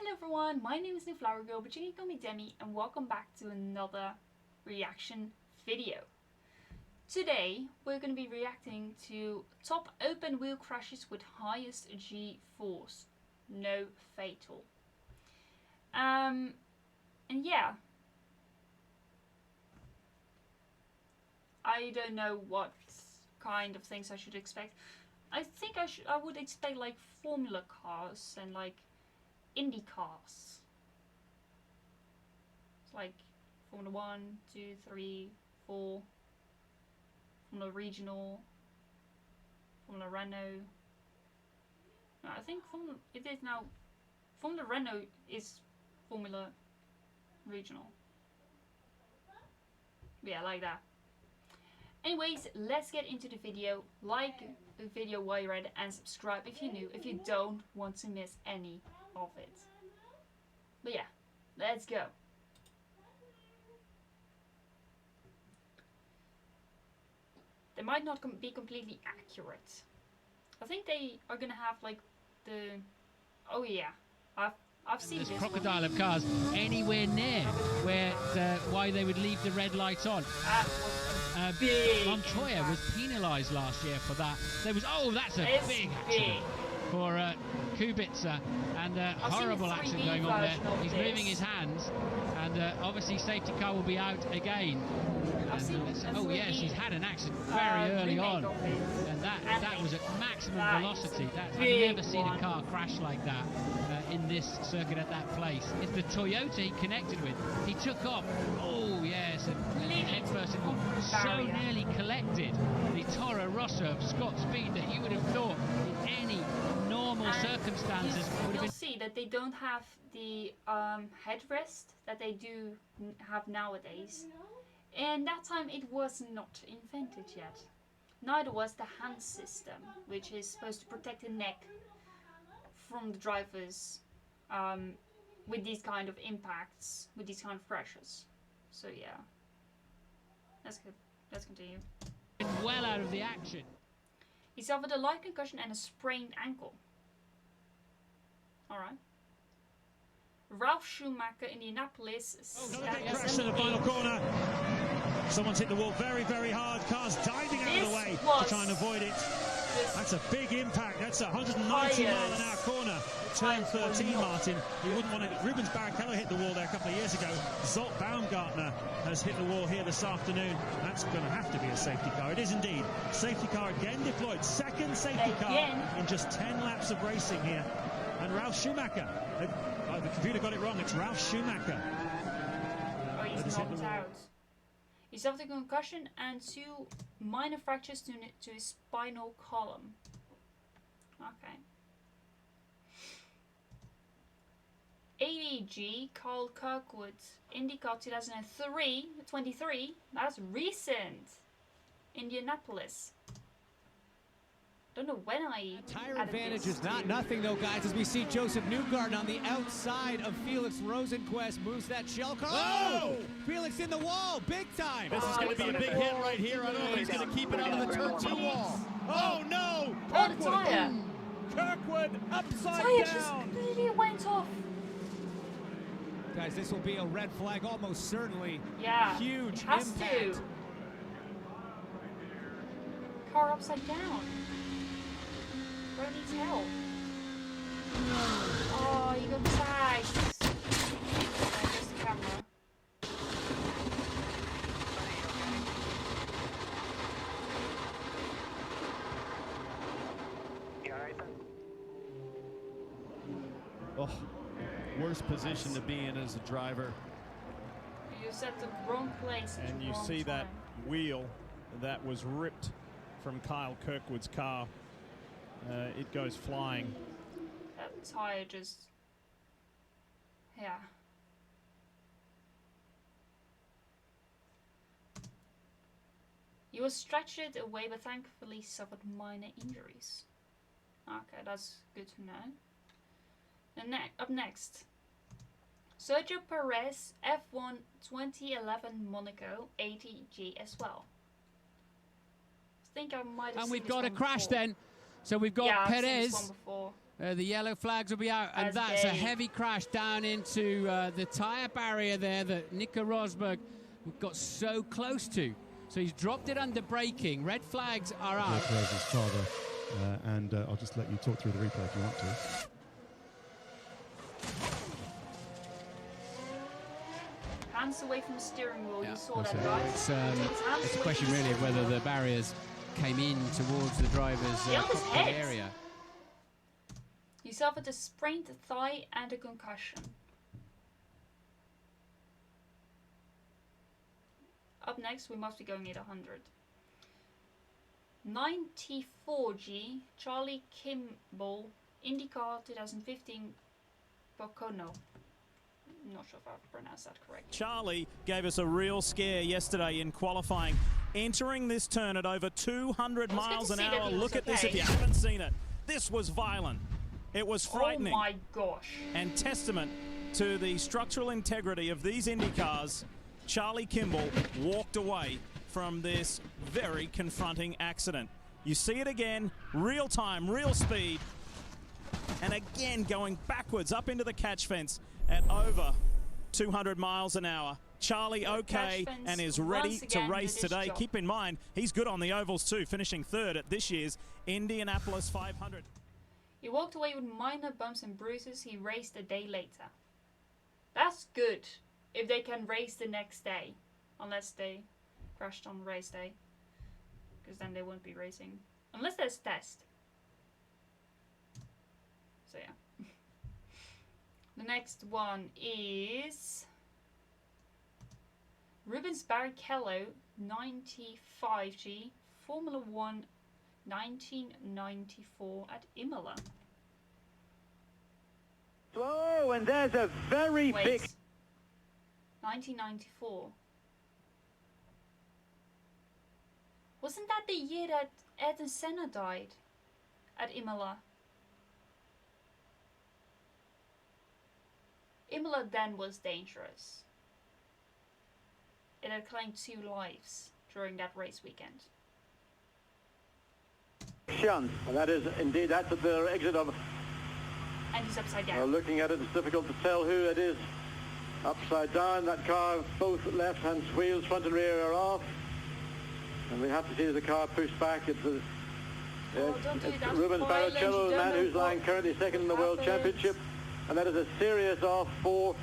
Hello everyone, my name is NewFlowerGirl, but you can call me Demi, and welcome back to another reaction video. Today we're going to be reacting to top open wheel crashes with highest G-force, no fatal. And yeah, I don't know what kind of things I should expect. I think I would expect like Formula cars and like Indy cars. It's like Formula 1, 2, 3, 4, Formula Regional, Formula Renault. No, I think it is now. Formula Renault is Formula Regional. Yeah, like that. Anyways, let's get into the video. Like the video while you're at it and subscribe if you're new, if you don't want to miss any of it. But yeah, let's go. They might not be completely accurate. I think they are gonna have like the... Oh yeah, I've seen this crocodile of cars anywhere near where why they would leave the red lights on. Montoya was penalised last year for that. There was that's a big accident for Kubica, and horrible accident going on there. He's moving his hands, and obviously safety car will be out again. And, yes, he's had an accident very early on, and that was at maximum velocity. I've never seen a car crash like that in this circuit at that place. It's the Toyota he connected with. He took off. Oh yes, and head first and so nearly collected the Toro Rosso of Scott speed that you would have thought in any normal circumstances would have been. You'll see that they don't have the headrest that they do have nowadays. And that time it was not invented yet. Neither was the hand system, which is supposed to protect the neck from the drivers with these kind of impacts, with these kind of crashes. So yeah, that's good. Let's continue. Well out of the action. He suffered a light concussion and a sprained ankle. Alright. Ralf Schumacher, Indianapolis. Another big crash in the final corner. Someone's hit the wall very, very hard. Cars diving out of the way to try and avoid it. That's a big impact. That's a 190-mile-an-hour corner. Turn 13, Martin. You wouldn't want it. Rubens Barrichello hit the wall there a couple of years ago. Zolt Baumgartner has hit the wall here this afternoon. That's going to have to be a safety car. It is indeed. Safety car again deployed. Second safety car in just 10 laps of racing here. And Ralf Schumacher. The computer got it wrong. It's Ralf Schumacher. Oh, he's knocked out. He suffered a concussion and 2 minor fractures to his spinal column. Okay. ADG Carl Kirkwood, IndyCar 2023. That's recent. Indianapolis. Don't know when I tire advantage is not nothing though, guys, as we see Joseph Newgarden on the outside of Felix Rosenquist, moves that shell car. Oh! Felix in the wall, big time. This is going to be a big hit right here. I don't know if he's going to keep it out of the turn 2 wall. Oh no! Oh, the tire! Kirkwood upside tire down. Just completely went off. Guys, this will be a red flag almost certainly. Yeah. Huge has impact. To. Car upside down. Where needs help? Oh, you got tagged. There's the camera. Oh, worst position to be in as a driver. You set the wrong place. And you see that wheel that was ripped from Kyle Kirkwood's car. It goes flying. That tire just... Yeah. He was stretchered away but thankfully suffered minor injuries. Okay, that's good to know. And up next. Sergio Perez, F1 2011 Monaco, ATG as well. I think I might have And seen we've this got a one crash before. then. So we've got Perez. I've seen this one before. The yellow flags will be out, and that's a heavy crash down into the tyre barrier there that Nico Rosberg got so close to. So he's dropped it under braking. Red flags are out. Perez's father, and I'll just let you talk through the replay if you want to. Hands away from the steering wheel. You saw that, right? It's a question really of whether the barriers came in towards the driver's cockpit area. He suffered a sprained thigh and a concussion. Up next, we must be going at 100. 94G, Charlie Kimball, IndyCar 2015, Pocono. I'm not sure if I've pronounced that correctly. Charlie gave us a real scare yesterday in qualifying, entering this turn at over 200 miles an hour. Look at this if you haven't seen it. This was violent. It was frightening. Oh my gosh. And testament to the structural integrity of these Indy cars. Charlie Kimball walked away from this very confronting accident. You see it again, real time, real speed, and again going backwards up into the catch fence at over 200 miles an hour. Charlie okay and is ready to race today. Keep in mind, he's good on the ovals too, finishing third at this year's Indianapolis 500. He walked away with minor bumps and bruises. He raced a day later. That's good if they can race the next day, unless they crashed on race day, because then they won't be racing unless there's test. So yeah. The next one is Rubens Barrichello 95G Formula 1 1994 at Imola. Oh, and there's a very big 1994. Wasn't that the year that Ayrton Senna died at Imola? Imola then was dangerous. It had claimed 2 lives during that race weekend. And that is indeed, that's at the exit of... And he's upside down. Looking at it, it's difficult to tell who it is. Upside down, that car, both left-hand wheels, front and rear, are off. And we have to see the car pushed back. It's Rubens Barrichello, the man who's lying currently second in the World Championship. And that is a serious off for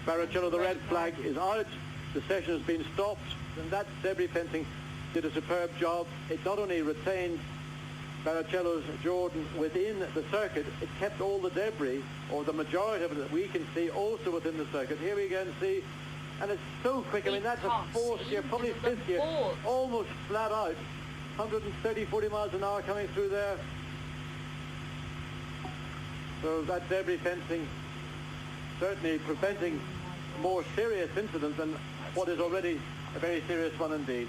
Barrichello. The red flag is out. The session has been stopped. And that debris fencing did a superb job. It not only retained Barrichello's Jordan within the circuit, it kept all the debris, or the majority of it that we can see, also within the circuit. Here we go and see, and it's so quick. I mean, that's a 4th gear, probably 5th gear, almost flat out. 130, 40 miles an hour coming through there. So that debris fencing certainly preventing more serious incidents than what is already a very serious one indeed.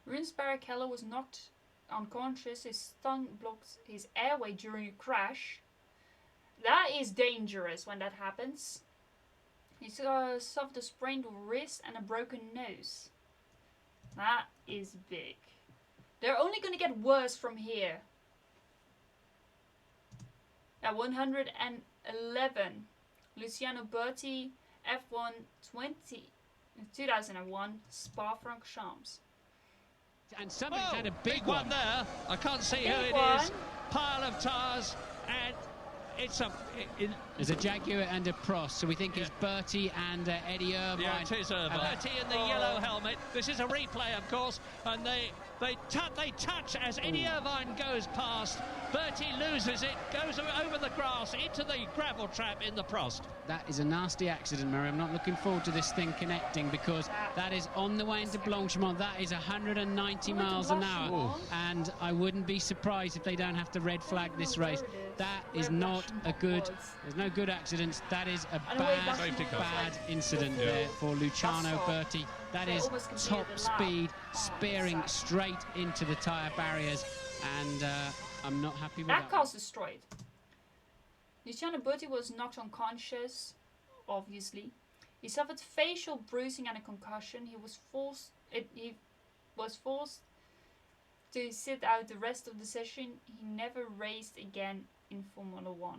Rubens Barrichello was knocked unconscious. His tongue blocked his airway during a crash. That is dangerous when that happens. He suffered a sprained wrist and a broken nose. That is big. They're only going to get worse from here. At 111, Luciano Berti, F1 2001, Spa-Francorchamps. And somebody's had a big one there. I can't see who it is. Pile of tires, and it's there's a Jaguar and a Prost, so we think it's Bertie and Eddie Irvine. Yeah, it is Irvine. Bertie in the yellow helmet. This is a replay, of course, and they touch as Eddie Irvine goes past. Bertie loses it, goes over the grass into the gravel trap in the Prost. That is a nasty accident, Murray. I'm not looking forward to this thing connecting, because that is on the way into Blanchimont. That is 190 miles an hour, and I wouldn't be surprised if they don't have to red flag this race. That is not a good, there's no good accidents. That is a bad incident there for Luciano Berti. That is top speed, spearing straight into the tyre barriers, and I'm not happy with that. That car's destroyed. Luciano Berti was knocked unconscious, obviously. He suffered facial bruising and a concussion. He was forced to sit out the rest of the session. He never raced again in Formula 1.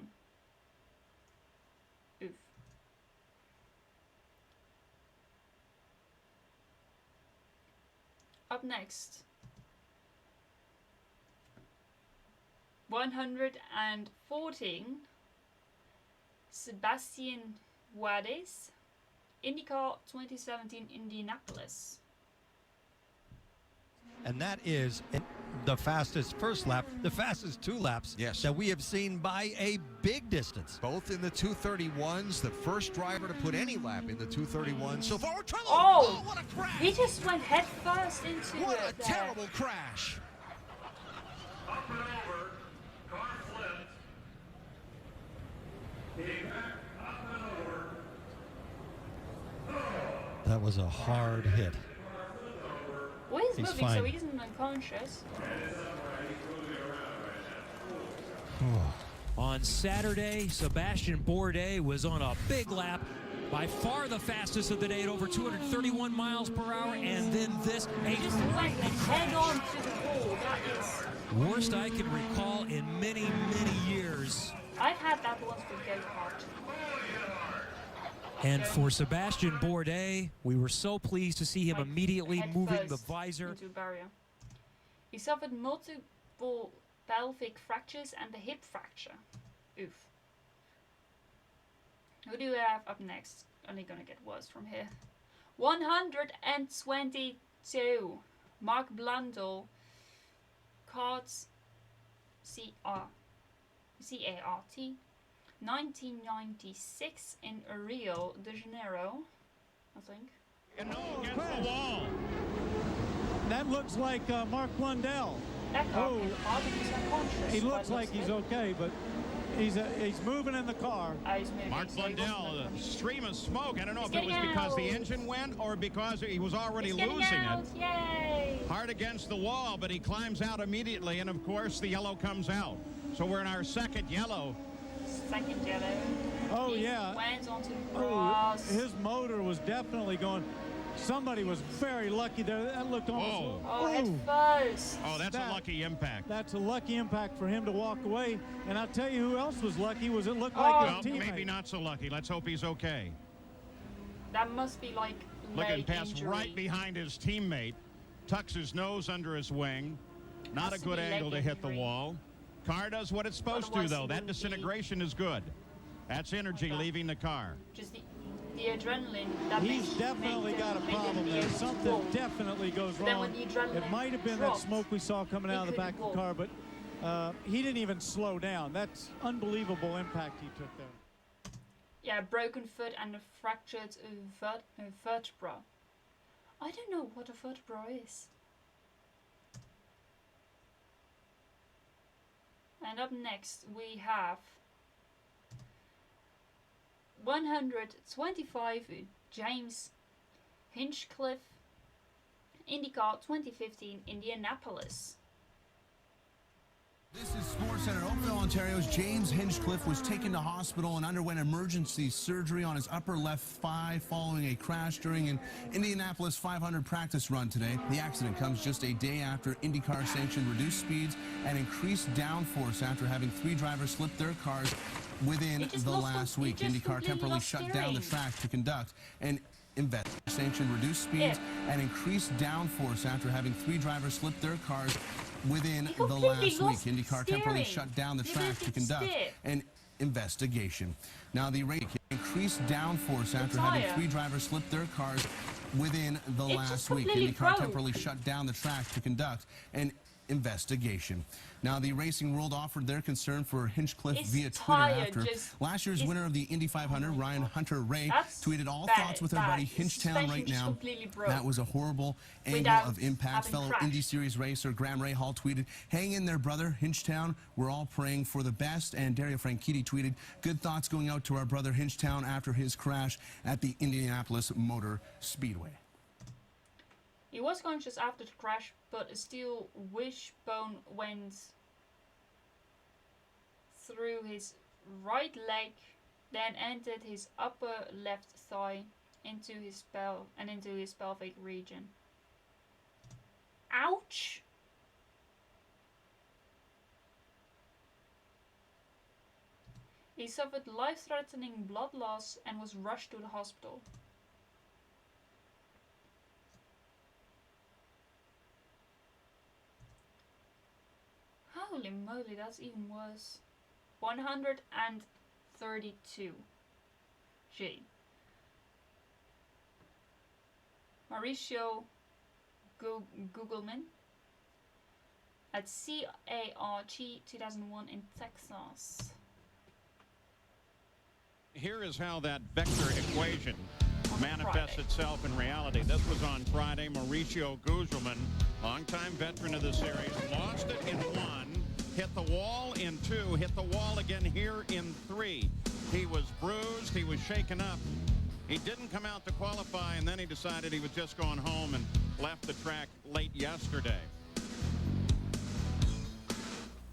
Oof. Up next, 114, Sebastian Wades, IndyCar 2017 Indianapolis. And that is the fastest first lap, the fastest 2 laps that we have seen by a big distance. Both in the 231s, the first driver to put any lap in the 231s so far. Oh, what a crash! He just went head first into what it. A terrible crash! Up and over, car flipped. Came back, up and over. That was a hard hit. Well, he's moving, fine. so he isn't unconscious. On Saturday, Sebastian Bourdais was on a big lap, by far the fastest of the day at over 231 miles per hour, and then this, He just went head on to the wall. That is worst I can recall in many, many years. I've had that once with go-kart. And for Sebastian Bourdais, we were so pleased to see him immediately Head moving the first visor. into a barrier. He suffered multiple pelvic fractures and a hip fracture. Oof. Who do we have up next? Only gonna get worse from here. 122. Mark Blundell. Cards. CART. 1996 in Rio de Janeiro, I think. And no, against the wall. That looks like Mark Blundell. That car can hardly be unconscious. He looks like he's okay, but he's moving in the car. He's moving, Mark so Blundell, a stream of smoke. I don't know He's if it was getting because the out. engine went or because he was already He's getting losing out. it. Yay! Hard against the wall, but he climbs out immediately, and of course the yellow comes out. So we're in our second yellow. Second yellow. Oh, He yeah. went onto the Oh, grass. his motor was definitely going. Somebody was very lucky there. That looked almost. Oh, head first. Oh, that's a lucky impact. That's a lucky impact for him to walk away. And I'll tell you who else was lucky. Was it looked Oh. like Well, his teammate. maybe not so lucky. Let's hope he's okay. That must be like Looking leg past injury. right behind his teammate, tucks his nose under his wing. Not Has a to good be leg angle to hit the injury. wall. Car does what it's supposed Otherwise to, though. it That wouldn't be- disintegration is good. That's energy God. leaving the car. Just the adrenaline. That He's makes, definitely make got a them- make them problem be there. able to Something walk. definitely goes But then wrong. when the adrenaline It might have been dropped, that smoke we saw coming he out of the back couldn't of the car, but he didn't even slow down. That's unbelievable impact he took there. Yeah, broken foot and a fractured vertebra. I don't know what a vertebra is. And up next we have 125 James Hinchcliffe, IndyCar 2015 Indianapolis. This is SportsCenter Oakville, Ontario's James Hinchcliffe was taken to hospital and underwent emergency surgery on his upper left thigh following a crash during an Indianapolis 500 practice run today. The accident comes just a day after IndyCar sanctioned reduced speeds and increased downforce after having 3 drivers slip their cars within the last week. IndyCar temporarily shut down the track to conduct an sanctioned reduced speeds and increased downforce after having 3 drivers slip their cars within the last week. IndyCar temporarily shut down the track to conduct an investigation. Now the rate increased downforce after having 3 drivers slip their cars within the last week. IndyCar temporarily shut down the track to conduct an investigation. Now the racing world offered their concern for Hinchcliffe via Twitter after last year's winner of the Indy 500, Ryan Hunter-Reay, tweeted all thoughts with our buddy Hinchtown right now. That was a horrible angle of impact. Fellow Indy Series racer Graham Rahal tweeted, "Hang in there, brother. Hinchtown, we're all praying for the best." And Dario Franchitti tweeted, "Good thoughts going out to our brother Hinchtown after his crash at the Indianapolis Motor Speedway." He was conscious after the crash, but a steel wishbone went through his right leg, then entered his upper left thigh into his pelvic region. Ouch! He suffered life-threatening blood loss and was rushed to the hospital. Holy moly, that's even worse. 132 G. Mauricio Googleman at CARG 2001 in Texas. Here is how that vector equation manifests itself in reality. This was on Friday. Mauricio Guzman, longtime veteran of the series, lost it in 1, hit the wall in 2, hit the wall again here in 3. He was bruised, he was shaken up. He didn't come out to qualify, and then he decided he was just going home and left the track late yesterday.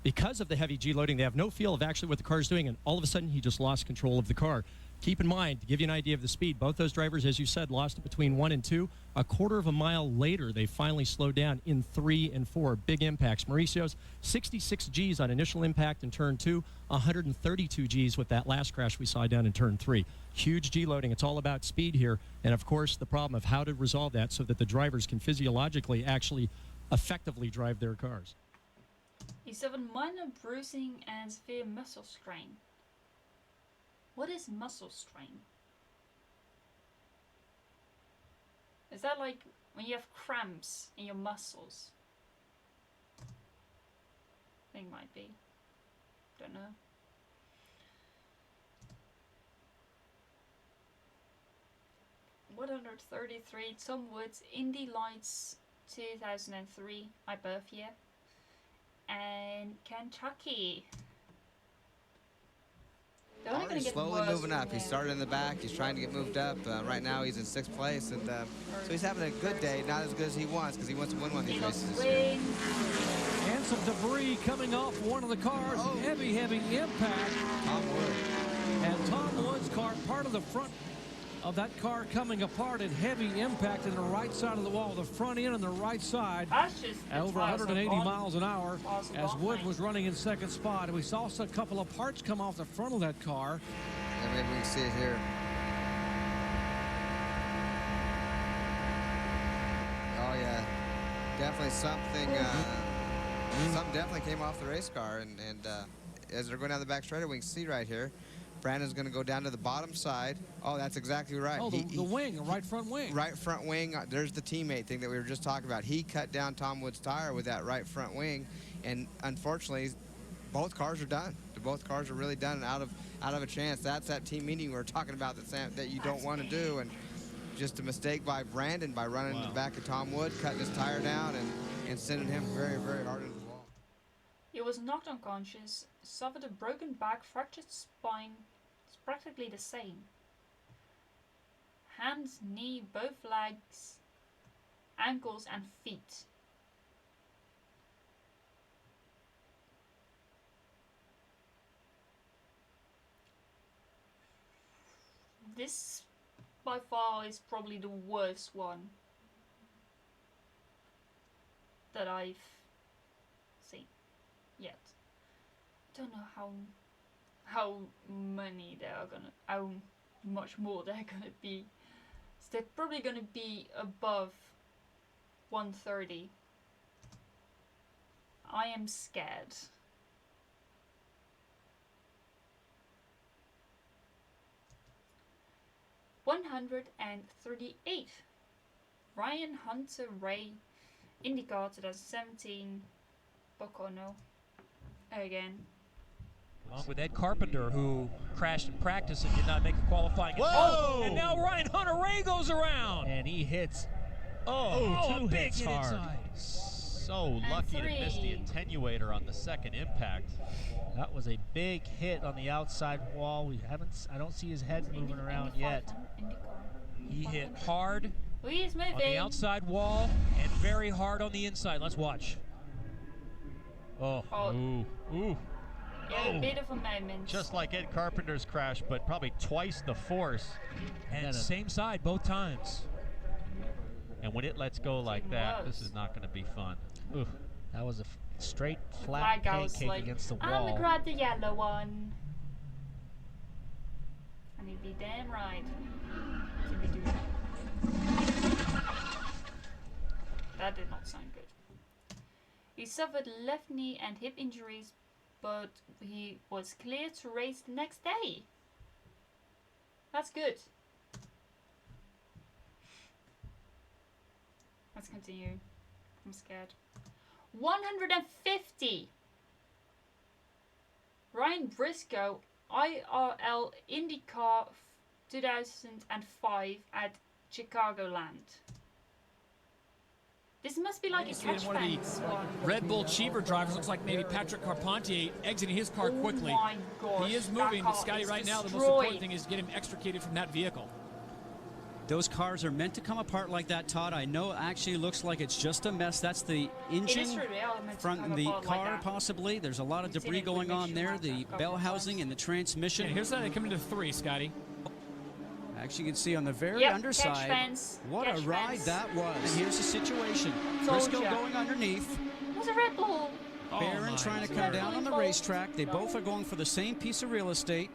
Because of the heavy G loading, they have no feel of actually what the car is doing, and all of a sudden he just lost control of the car. Keep in mind, to give you an idea of the speed, both those drivers, as you said, lost it between 1 and 2. A quarter of a mile later, they finally slowed down in 3 and 4. Big impacts. Mauricio's 66 Gs on initial impact in turn 2, 132 Gs with that last crash we saw down in turn 3. Huge G loading. It's all about speed here, and of course the problem of how to resolve that so that the drivers can physiologically actually effectively drive their cars. He suffered minor bruising and severe muscle strain. What is muscle strain? Is that like when you have cramps in your muscles? I think it might be. Don't know. $133 Tom Woods Indy Lights 2003, my birth year. And Kentucky. They're only gonna get slowly worse moving up. from He here. started in the back. He's trying to get moved up. Right now he's in 6th place, and so he's having a good day. Not as good as he wants, because he wants to win one of these races this year. And some debris coming off one of the cars. Heavy impact. Tom Wood. And Tom Wood's car, part of the front of that car coming apart, and heavy impact in the right side of the wall, the front end on the right side, at over 180 miles an hour, as Wood was running in 2nd spot. And we saw a couple of parts come off the front of that car. Yeah, maybe we can see it here. Oh yeah, definitely something. Something definitely came off the race car, and as they're going down the back straight, we can see right here. Brandon's going to go down to the bottom side. Oh, that's exactly right. Oh, the wing, the right front wing. Right front wing. There's the teammate thing that we were just talking about. He cut down Tom Wood's tire with that right front wing, and unfortunately, both cars are done. Both cars are really done and out of a chance. That's that team meeting we were talking about that you don't want to do, and just a mistake by Brandon by running in the back of Tom Wood, cutting his tire down, and sending him very, very hard into the wall. He was knocked unconscious, suffered a broken back, fractured spine. It's practically the same. Hands, knee, both legs, ankles and feet. This by far is probably the worst one that I've seen yet. I don't know how many there are gonna, how much more they're gonna be. So they're probably gonna be above 130. I am scared. $138. Ryan Hunter Ray, IndyCar 2017, Bocono. Again. Along with Ed Carpenter, who crashed in practice and did not make a qualifying. Whoa! And now Ryan Hunter Ray goes around. And he hits. Two big hits hit hard. inside. So lucky to miss the attenuator on the second impact. That was a big hit on the outside wall. I don't see his head moving around yet. He hit hard He's moving. on the outside wall and very hard on the inside. Let's watch. Ooh. Yeah, a bit of a moment. Just like Ed Carpenter's crash, but probably twice the force. And same side both times. And when it lets go like that, this is not going to be fun. Ooh. That was a straight, flat pancake against the wall. I'm gonna grab the yellow one. And he'd be damn right to be doing that. That did not sound good. He suffered left knee and hip injuries, but he was clear to race the next day. That's good. Let's continue. I'm scared. 150. Ryan Briscoe, IRL IndyCar 2005 at Chicagoland. This must be like a catch one of fence. the Red Bull Cheever drivers. Looks like maybe Patrick Carpentier exiting his car quickly. My gosh, he is moving, but Scotty, right now, the most important thing is get him extricated from that vehicle. Those cars are meant to come apart like that, Todd. I know it actually looks like it's just a mess. That's the engine, front the car possibly. There's a lot of debris going on there. The bell housing and the transmission. Yeah, here's how they come into 3, Scotty. Actually, you can see on the very underside what a ride that was. And here's the situation. Briscoe going underneath. It was a Red Bull. Barron trying to come down on the racetrack. They both are going for the same piece of real estate.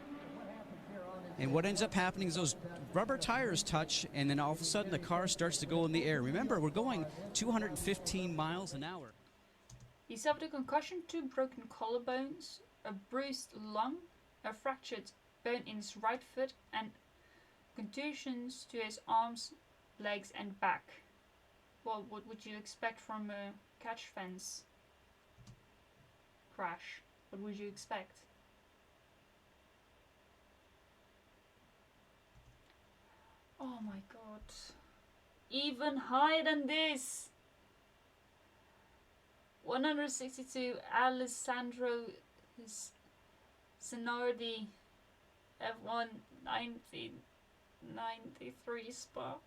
And what ends up happening is those rubber tires touch, and then all of a sudden the car starts to go in the air. Remember, we're going 215 miles an hour. He suffered a concussion, 2 broken collarbones, a bruised lung, a fractured bone in his right foot, and contusions to his arms, legs, and back. Well, what would you expect from a catch fence crash? What would you expect? Oh my god. Even higher than this. 162 Alessandro Zanardi F1 1993 Spa.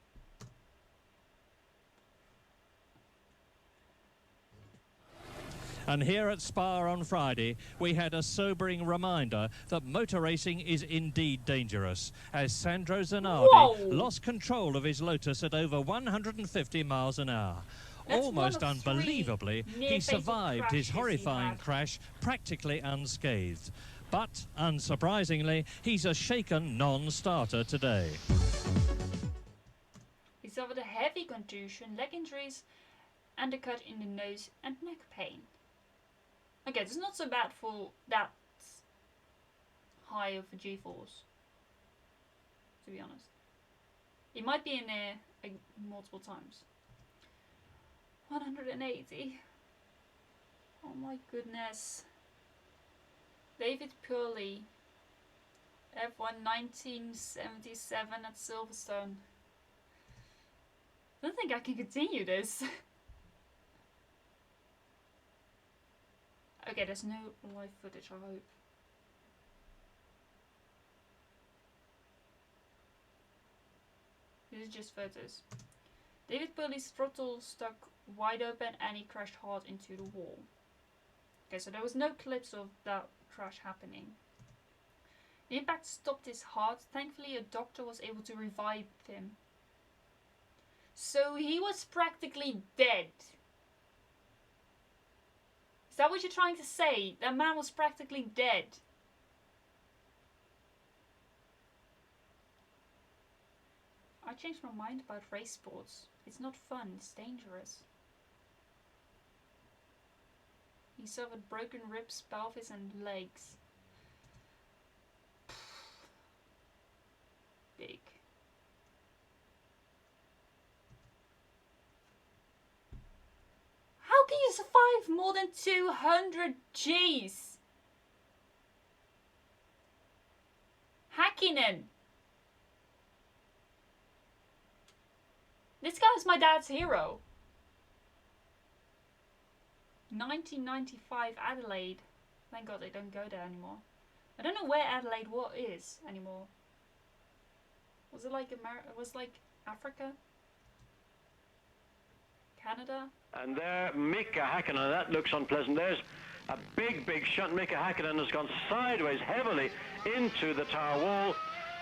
And here at Spa on Friday, we had a sobering reminder that motor racing is indeed dangerous, as Sandro Zanardi lost control of his Lotus at over 150 miles an hour. Almost unbelievably, he survived his horrifying crash practically unscathed. But, unsurprisingly, he's a shaken non-starter today. He suffered a heavy contusion, leg injuries, and a cut in the nose and neck pain. Okay, it's not so bad for that high of a G-force, to be honest. It might be in there multiple times. 180. Oh my goodness. David Purley, F1 1977 at Silverstone. I don't think I can continue this. Okay, there's no live footage, I hope. This is just photos. David Purley's throttle stuck wide open and he crashed hard into the wall. Okay, so there was no clips of that crash happening. The impact stopped his heart. Thankfully, a doctor was able to revive him. So he was practically dead. Is that what you're trying to say? That man was practically dead. I changed my mind about race sports. It's not fun, it's dangerous. He suffered broken ribs, pelvis and legs. Big. How can you survive more than 200 Gs? Häkkinen. This guy's my dad's hero. 1995 Adelaide. Thank God they don't go there anymore. I don't know where Adelaide is anymore. Was it like Africa? Canada? And there, Mika Häkkinen, that looks unpleasant. There's a big shunt. Mika Häkkinen has gone sideways heavily into the tower wall.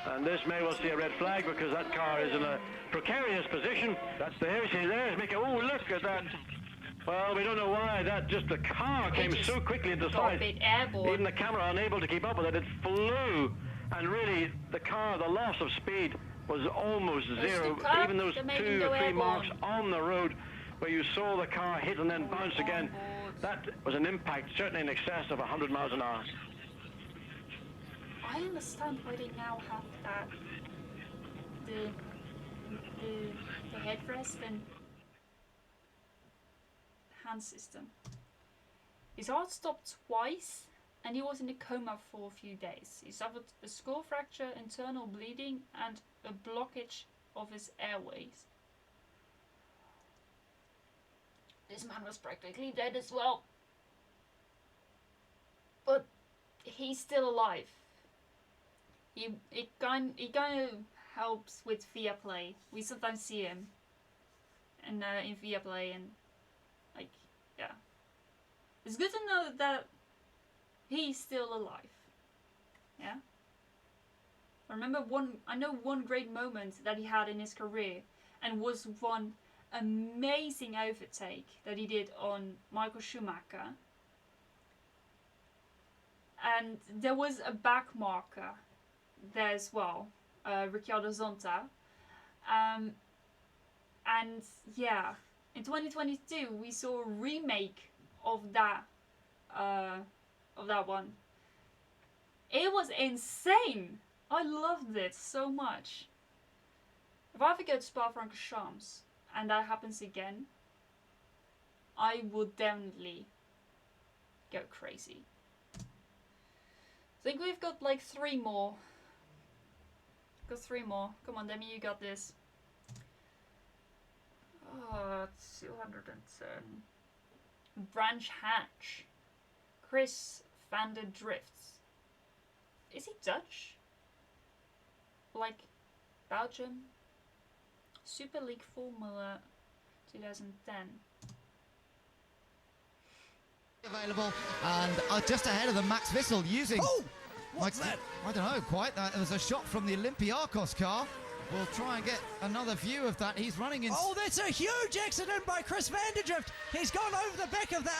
And this may well see a red flag because that car is in a precarious position. That's the here. There's Mika. Oh, look at that. Well, we don't know why the car came so quickly into sight. Even the camera unable to keep up with it. It flew And really, the car, the loss of speed was almost zero. Even those 2 or 3 marks on the road where you saw the car hit and then bounce again, that was an impact certainly in excess of 100 miles an hour. I understand why they now have that, the headrest and hand system. His heart stopped twice and he was in a coma for a few days. He suffered a skull fracture, internal bleeding and a blockage of his airways. This man was practically dead as well. But he's still alive. He kind of helps with Viaplay. We sometimes see him in Viaplay, and like, yeah, it's good to know that he's still alive. Yeah. I know one great moment that he had in his career, and was one amazing overtake that he did on Michael Schumacher. And there was a back marker there as well, Ricciardo Zonta. And yeah, in 2022 we saw a remake of that one. It was insane. I loved it so much. If I ever go to Spa-Francorchamps and that happens again, I would definitely go crazy. I think we've got like 3 more. Got 3 more. Come on, Demi, you got this. Oh, 210. Branch Hatch. Chris van der Drifts. Is he Dutch? Like Belgium? Super League Formula 2010. Available and just ahead of the Max Wissel using. Oh, what's that? I don't know quite. There was a shot from the Olympiakos car. We'll try and get another view of that. He's running in. Oh, that's a huge accident by Chris van der Drift. He's gone over the back of the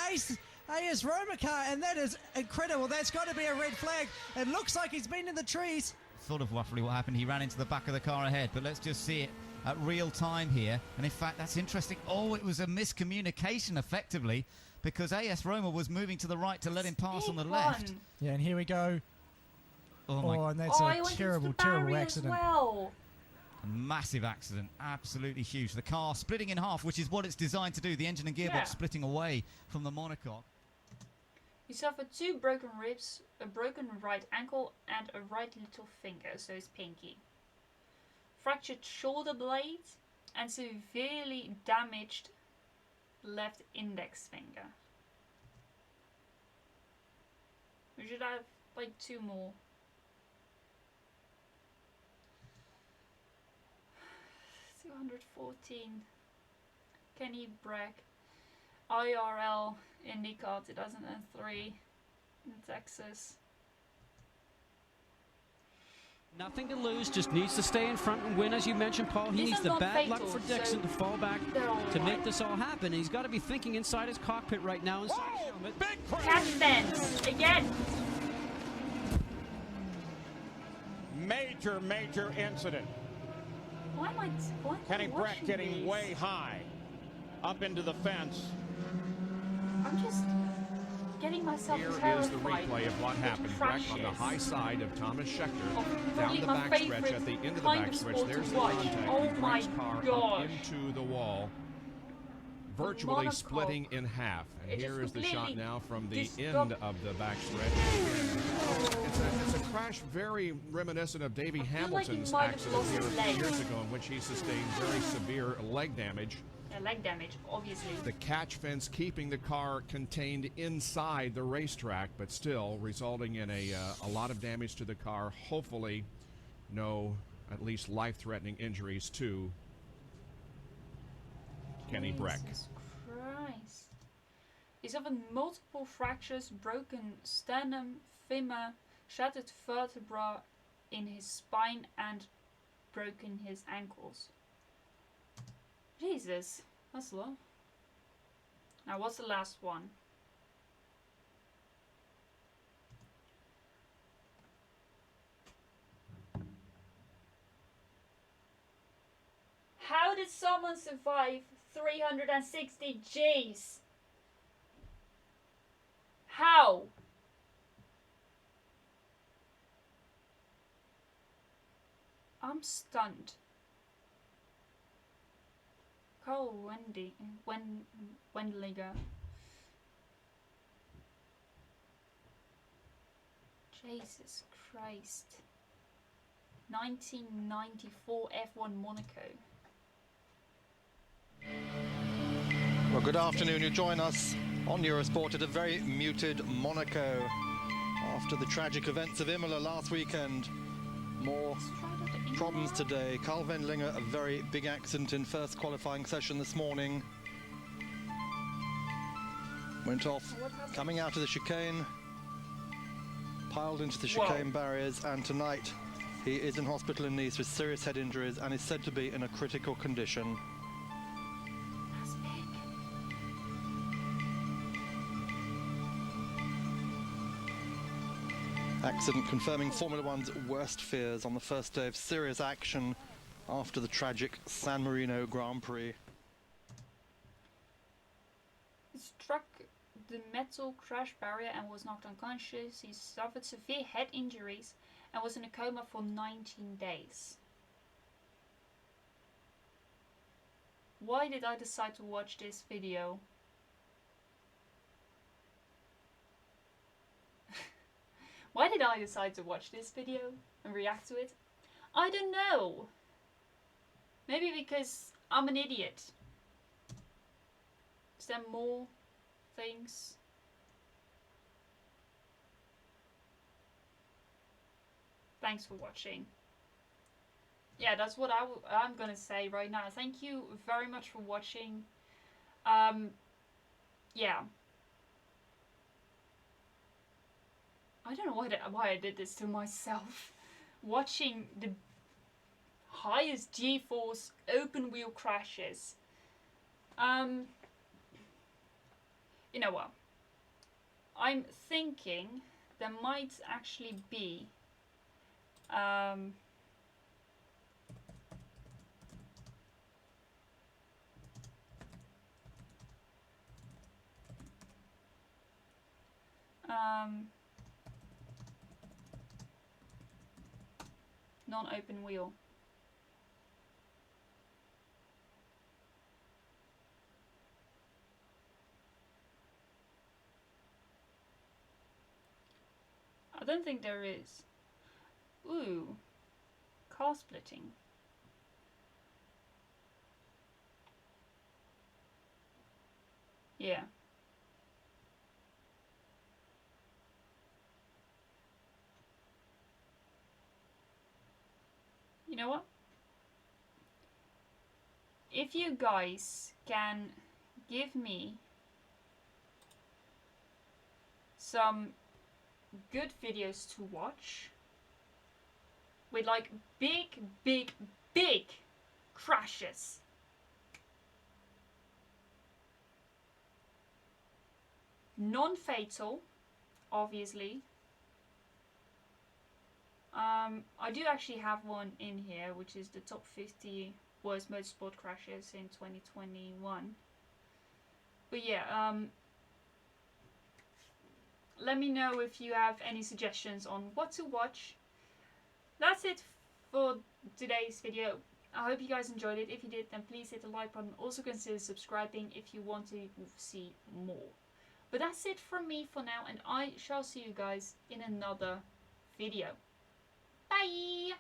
AS Roma car, and that is incredible. That's got to be a red flag. It looks like he's been in the trees. Sort of roughly what happened. He ran into the back of the car ahead, but let's just see it at real time here. And in fact, that's interesting. Oh, it was a miscommunication effectively, because AS Roma was moving to the right to let him pass on the left. Yeah, and here we go. Oh, and that's a terrible, terrible accident. Well. A massive accident, absolutely huge. The car splitting in half, which is what it's designed to do. The engine and gearbox splitting away from the monocoque. He suffered 2 broken ribs, a broken right ankle, and a right little finger, so his pinky. Fractured shoulder blade, and severely damaged left index finger. We should have like 2 more. $214. Kenny Brack, IRL IndyCar 2003 in Texas. Nothing to lose, just needs to stay in front and win, as you mentioned, Paul. He needs the bad luck for Dixon to fall back to make this all happen. He's got to be thinking inside his cockpit right now. Inside his helmet. Catch fence again. Major incident. Why am I Kenny Brack getting these? way high up into the fence. I'm just getting myself Here terrified. is the replay of what happened. Brack on the high side of Thomas Schechter, down the backstretch. At the end of the backstretch, there's the contact. Oh He my Brack's car gosh. up into the wall, virtually splitting in half. And here is the shot now from the end of the backstretch. It's a crash very reminiscent of Davey Hamilton's accident here a few years ago, in which he sustained very severe leg damage. Yeah, leg damage, obviously. The catch fence keeping the car contained inside the racetrack, but still resulting in a lot of damage to the car. Hopefully, no, at least life-threatening injuries to Kenny Brack. Jesus Christ. He suffered multiple fractures, broken sternum, femur, shattered vertebra in his spine, and broken his ankles. Jesus, that's a lot. Now, what's the last one? did someone survive 360 Gs? How? I'm stunned. Carl Wendlinger. Jesus Christ. 1994 F1 Monaco. Well, good afternoon. You join us on Eurosport at a very muted Monaco after the tragic events of Imola last weekend. More problems today. Carl Wendlinger, a very big accident in first qualifying session this morning. Went off coming out of the chicane, piled into the chicane barriers, and tonight he is in hospital in Nice with serious head injuries and is said to be in a critical condition. Accident confirming Formula One's worst fears on the first day of serious action after the tragic San Marino Grand Prix. He struck the metal crash barrier and was knocked unconscious. He suffered severe head injuries and was in a coma for 19 days. Why did I decide to watch this video? Why did I decide to watch this video and react to it? I don't know. Maybe because I'm an idiot. Is there more things? Thanks for watching. Yeah, that's what I'm gonna say right now. Thank you very much for watching. Yeah. I don't know why I did this to myself. Watching the highest G-force open wheel crashes. You know what? I'm thinking there might actually be non-open wheel. I don't think there is. Ooh, car splitting. Yeah. You know what? If you guys can give me some good videos to watch with like big crashes, non-fatal, obviously. I do actually have one in here, which is the top 50 worst motorsport crashes in 2021. But yeah, let me know if you have any suggestions on what to watch. That's it for today's video. I hope you guys enjoyed it. If you did, then please hit the like button. Also consider subscribing if you want to see more. But that's it from me for now, and I shall see you guys in another video. Bye!